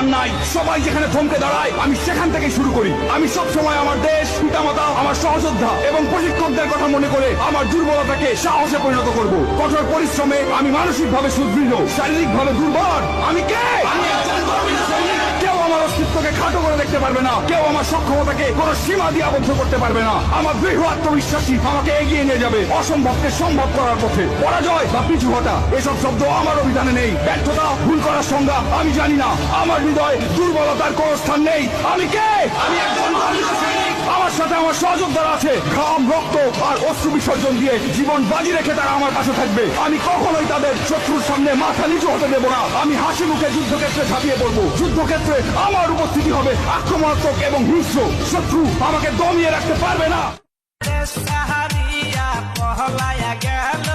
স্থান নাই। সবাই যেখানে থমকে দাঁড়ায় আমি সেখান থেকে শুরু করি। আমি সব সময় আমার দেশ, পিতামাতা, আমার সহযোদ্ধা এবং প্রশিক্ষকদের কথা মনে করে আমার দুর্বলতাকে সাহসে পরিণত করব। কঠোর পরিশ্রমে আমি মানসিকভাবে সুদৃঢ়, শারীরিকভাবে দুর্বল। আমি কে? আমি একজন গর্বিত সৈনিক। কেউ আমার অস্তিত্বকে খাটো করে দেখতে পারবে না, কেউ আমার সক্ষমতাকে কোনো সীমা দিয়ে আবদ্ধ করতে পারবে না। আমার দৃঢ় আত্মবিশ্বাসী আমাকে এগিয়ে নিয়ে যাবে অসম্ভবকে সম্ভব করার পথে। পরাজয় বা পিছু হটা এসব শব্দ আমার অভিধানে নেই। ব্যর্থতা, ভুল করার সংজ্ঞা আমি জানি না। আমার হৃদয়ে দুর্বলতার কোনো স্থান নেই। আমি কে? আমি একজন গর্বিত সৈনিক। আমার সাথে আমার সহযোদ্ধারা আছে। ঘাম, রক্ত আর অশ্রু বিসর্জন দিয়ে জীবন বাজি রেখে তারা আমার পাশে থাকবে। আমি কখনোই তাদের শত্রুর সামনে মাথা নিচু হতে দেব না। আমি হাসি মুখে যুদ্ধক্ষেত্রে ঝাঁপিয়ে পড়বো। যুদ্ধক্ষেত্রে আমার উপস্থিতি হবে আক্রমণাত্মক এবং হিংস্র। শত্রু আমাকে দমিয়ে রাখতে পারবে না। সাহারিয়া পহলায়া গেল